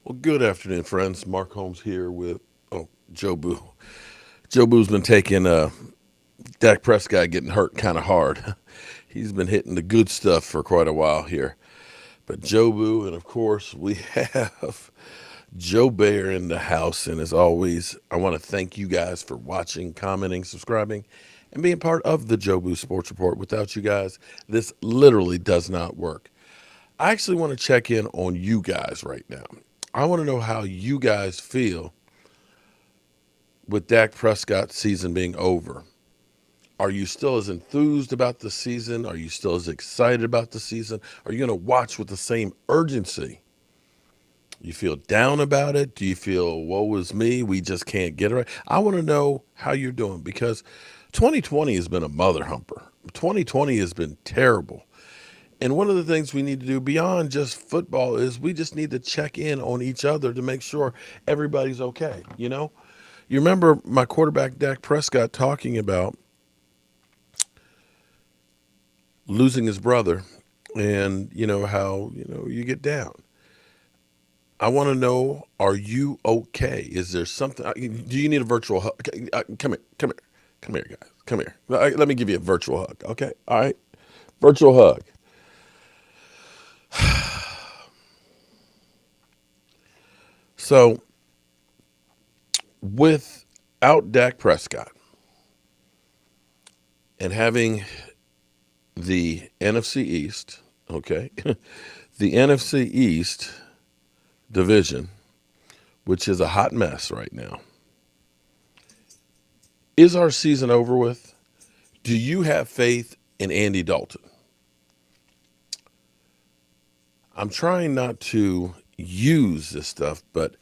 Well, good afternoon, friends. Mark Holmes here with Joe Boo. Joe Boo's been taking Dak Prescott getting hurt kind of hard. He's been hitting the good stuff for quite a while here. But Joe Boo, and of course, we have Joe Bear in the house. And as always, I want to thank you guys for watching, commenting, subscribing, and being part of the Joe Boo Sports Report. Without you guys, this literally does not work. I actually want to check in on you guys right now. I want to know how you guys feel with Dak Prescott's season being over. Are you still as enthused about the season? Are you still as excited about the season? Are you going to watch with the same urgency? You feel down about it? Do you feel, woe is me, we just can't get it right? I want to know how you're doing because 2020 has been a mother humper. 2020 has been terrible. And one of the things we need to do beyond just football is we just need to check in on each other to make sure everybody's okay. You remember my quarterback, Dak Prescott, talking about losing his brother and, how, you get down. I want to know, are you okay? Is there something, do you need a virtual hug? Okay, come here, guys. Come here. Let me give you a virtual hug. Okay. All right. Virtual hug. So without Dak Prescott and having the NFC East, okay, the NFC East division, which is a hot mess right now, is our season over with? Do you have faith in Andy Dalton? I'm trying not to use this stuff, but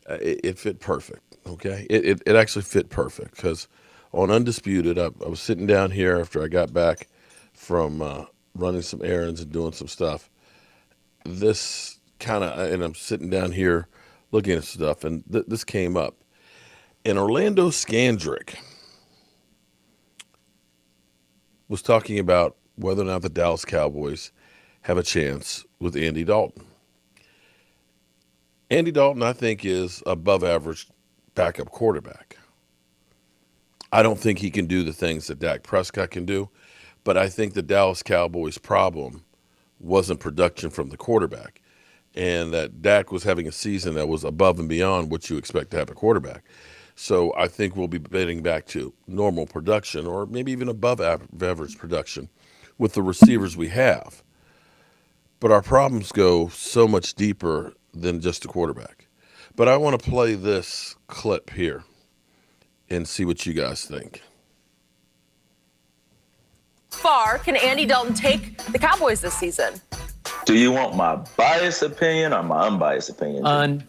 it fit perfect, okay? It actually fit perfect because on Undisputed, I was sitting down here after I got back from running some errands and doing some stuff. And I'm sitting down here looking at stuff, and this came up. And Orlando Scandrick was talking about whether or not the Dallas Cowboys have a chance with Andy Dalton. Andy Dalton, I think, is above average backup quarterback. I don't think he can do the things that Dak Prescott can do, but I think the Dallas Cowboys' problem wasn't production from the quarterback, and that Dak was having a season that was above and beyond what you expect to have a quarterback. So I think we'll be getting back to normal production or maybe even above average production with the receivers we have. But our problems go so much deeper than just the quarterback. But I want to play this clip here and see what you guys think. Far can Andy Dalton take the Cowboys this season? Do you want my biased opinion or my unbiased opinion?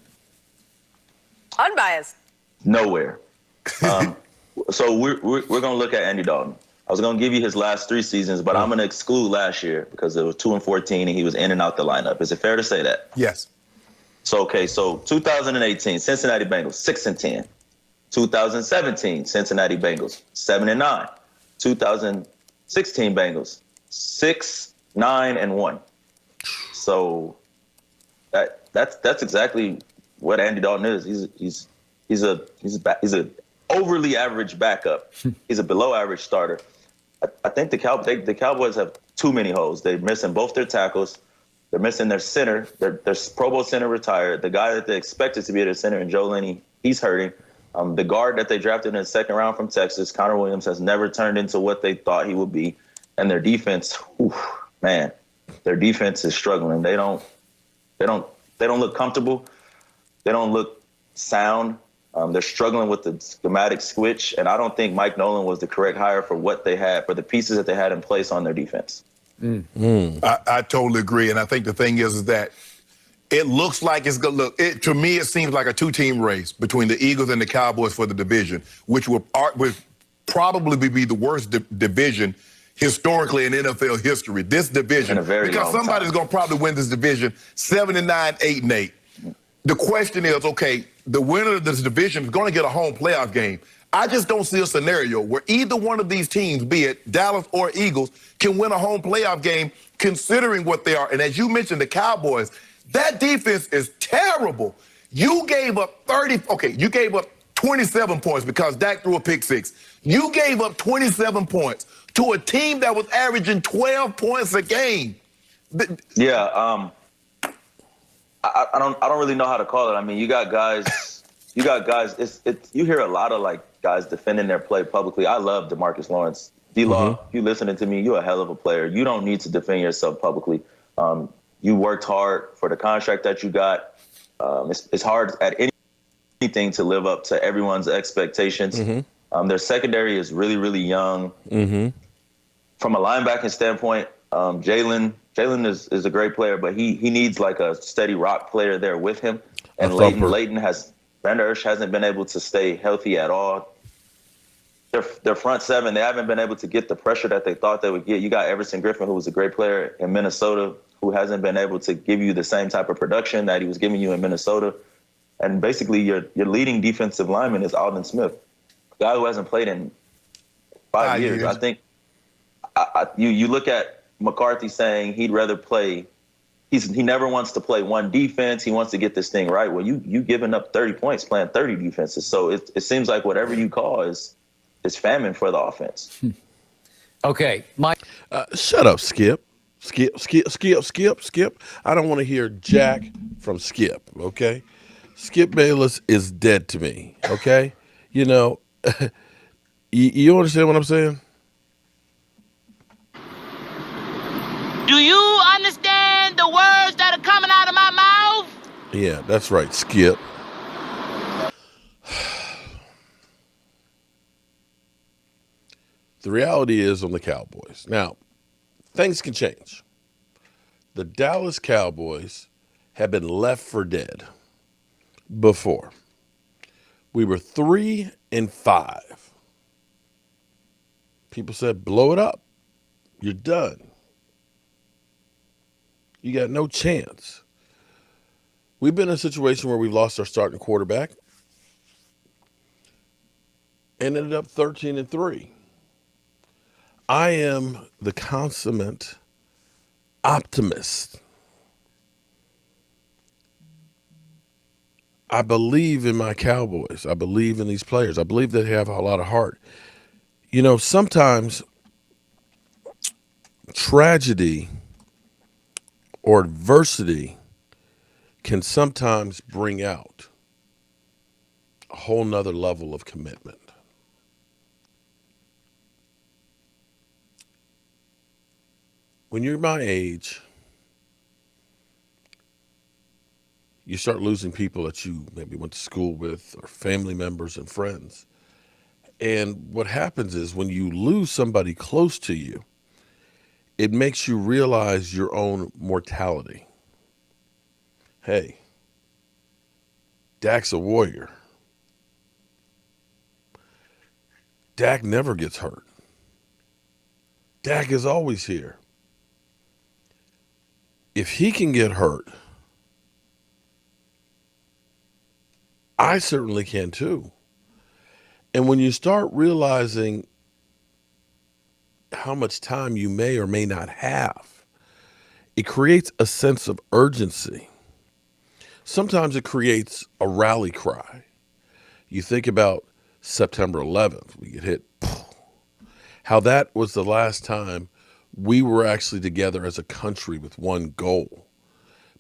Unbiased. Nowhere. So we're going to look at Andy Dalton. I was going to give you his last 3 seasons, but I'm going to exclude last year because it was 2-14 and he was in and out the lineup. Is it fair to say that? Yes. So 2018, Cincinnati Bengals, 6-10. 2017, Cincinnati Bengals, 7-9. 2016 Bengals, 6-9-1. So that's exactly what Andy Dalton is. He's a overly average backup. He's a below average starter. I think the Cowboys have too many holes. They're missing both their tackles. They're missing their center. Their Pro Bowl center retired. The guy that they expected to be their center, and Joe Lenny, he's hurting. The guard that they drafted in the second round from Texas, Connor Williams, has never turned into what they thought he would be. And their defense, their defense is struggling. They don't look comfortable. They don't look sound. They're struggling with the schematic switch, and I don't think Mike Nolan was the correct hire for what they had, for the pieces that they had in place on their defense. I totally agree, and I think the thing is that it looks like it's going to look. To me, it seems like a 2-team race between the Eagles and the Cowboys for the division, which would probably be the worst division historically in NFL history. This division, because somebody's going to probably win this division 7-9, 8-8. The question is, okay, the winner of this division is going to get a home playoff game. I just don't see a scenario where either one of these teams, be it Dallas or Eagles, can win a home playoff game considering what they are. And as you mentioned, the Cowboys, that defense is terrible. You gave up 30. Okay, you gave up 27 points because Dak threw a pick six. You gave up 27 points to a team that was averaging 12 points a game. Yeah, I don't really know how to call it. I mean, you got guys. You hear a lot of like guys defending their play publicly. I love DeMarcus Lawrence. D-Law, if you listening to me, you're a hell of a player. You don't need to defend yourself publicly. You worked hard for the contract that you got. It's hard at anything to live up to everyone's expectations. Their secondary is really, really young. From a linebacking standpoint, Jalen is a great player, but he needs like a steady rock player there with him. And Vander Esch hasn't been able to stay healthy at all. Their front seven, they haven't been able to get the pressure that they thought they would get. You got Everson Griffin, who was a great player in Minnesota, who hasn't been able to give you the same type of production that he was giving you in Minnesota. And basically, your leading defensive lineman is Aldon Smith, a guy who hasn't played in 5 years. I think you look at McCarthy saying he'd rather play. He never wants to play one defense. He wants to get this thing right. Well, you giving up 30 points playing 30 defenses. So it seems like whatever you call is famine for the offense. Okay, Mike. Shut up, Skip. Skip. I don't want to hear Jack from Skip, okay? Skip Bayless is dead to me, okay? You know, you understand what I'm saying? Do you understand the words that are coming out of my mouth? Yeah, that's right, Skip. The reality is on the Cowboys. Now, things can change. The Dallas Cowboys have been left for dead before. We were 3-5. People said, blow it up. You're done. You got no chance. We've been in a situation where we've lost our starting quarterback and ended up 13-3. I am the consummate optimist. I believe in my Cowboys. I believe in these players. I believe they have a lot of heart. You know, sometimes tragedy or adversity can sometimes bring out a whole nother level of commitment. When you're my age, you start losing people that you maybe went to school with or family members and friends. And what happens is when you lose somebody close to you, it makes you realize your own mortality. Hey, Dak's a warrior. Dak never gets hurt. Dak is always here. If he can get hurt, I certainly can too. And when you start realizing how much time you may or may not have, it creates a sense of urgency. Sometimes it creates a rally cry. You think about September 11th, we get hit, how that was the last time we were actually together as a country with one goal,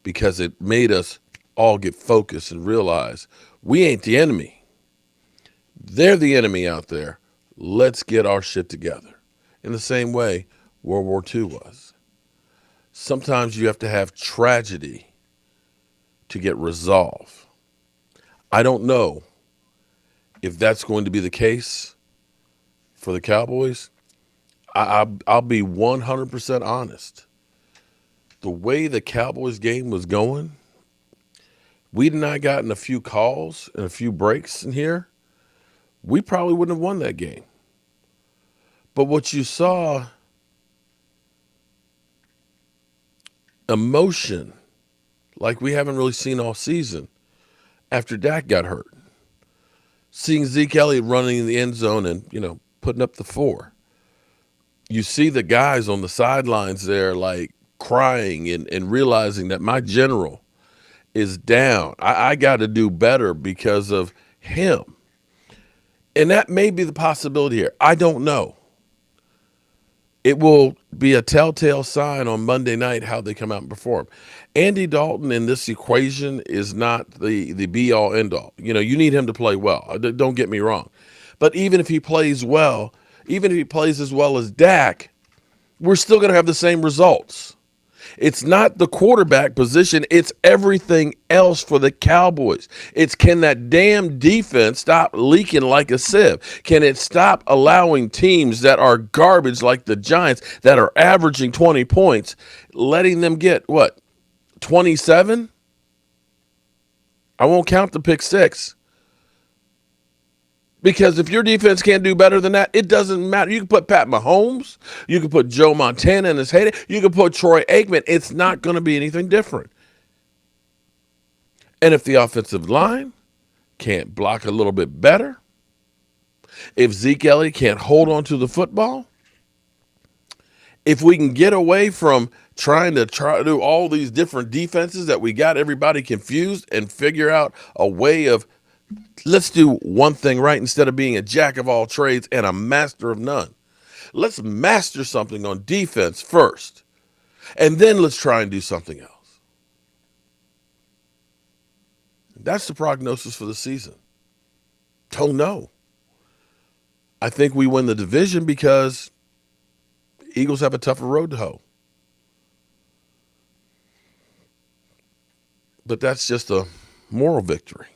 because it made us all get focused and realize we ain't the enemy. They're the enemy out there. Let's get our shit together. In the same way World War II was. Sometimes you have to have tragedy to get resolve. I don't know if that's going to be the case for the Cowboys. I'll be 100% honest. The way the Cowboys game was going, we'd not gotten a few calls and a few breaks in here, we probably wouldn't have won that game. But what you saw, emotion, like we haven't really seen all season after Dak got hurt. Seeing Zeke Elliott running in the end zone and, putting up the 4. You see the guys on the sidelines there like crying and realizing that my general is down. I got to do better because of him. And that may be the possibility here. I don't know. It will be a telltale sign on Monday night how they come out and perform. Andy Dalton in this equation is not the be-all, end-all. You need him to play well. Don't get me wrong. But even if he plays well, even if he plays as well as Dak, we're still going to have the same results. It's not the quarterback position. It's everything else for the Cowboys. It's, can that damn defense stop leaking like a sieve? Can it stop allowing teams that are garbage like the Giants that are averaging 20 points, letting them get, 27? I won't count the pick six. Because if your defense can't do better than that, it doesn't matter. You can put Pat Mahomes. You can put Joe Montana in his heyday. You can put Troy Aikman. It's not going to be anything different. And if the offensive line can't block a little bit better, if Zeke Elliott can't hold on to the football, if we can get away from trying to do all these different defenses that we got everybody confused and figure out a way of, let's do one thing right instead of being a jack of all trades and a master of none. Let's master something on defense first, and then let's try and do something else. That's the prognosis for the season. Don't know. I think we win the division because Eagles have a tougher road to hoe. But that's just a moral victory.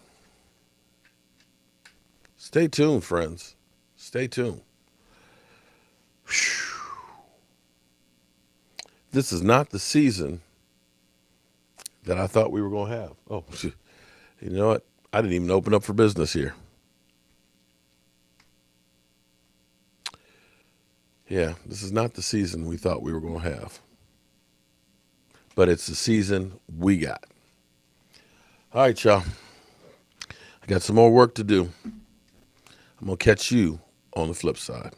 Stay tuned, friends. Stay tuned. Whew. This is not the season that I thought we were going to have. Oh, you know what? I didn't even open up for business here. Yeah, this is not the season we thought we were going to have. But it's the season we got. All right, y'all. I got some more work to do. I'm going to catch you on the flip side.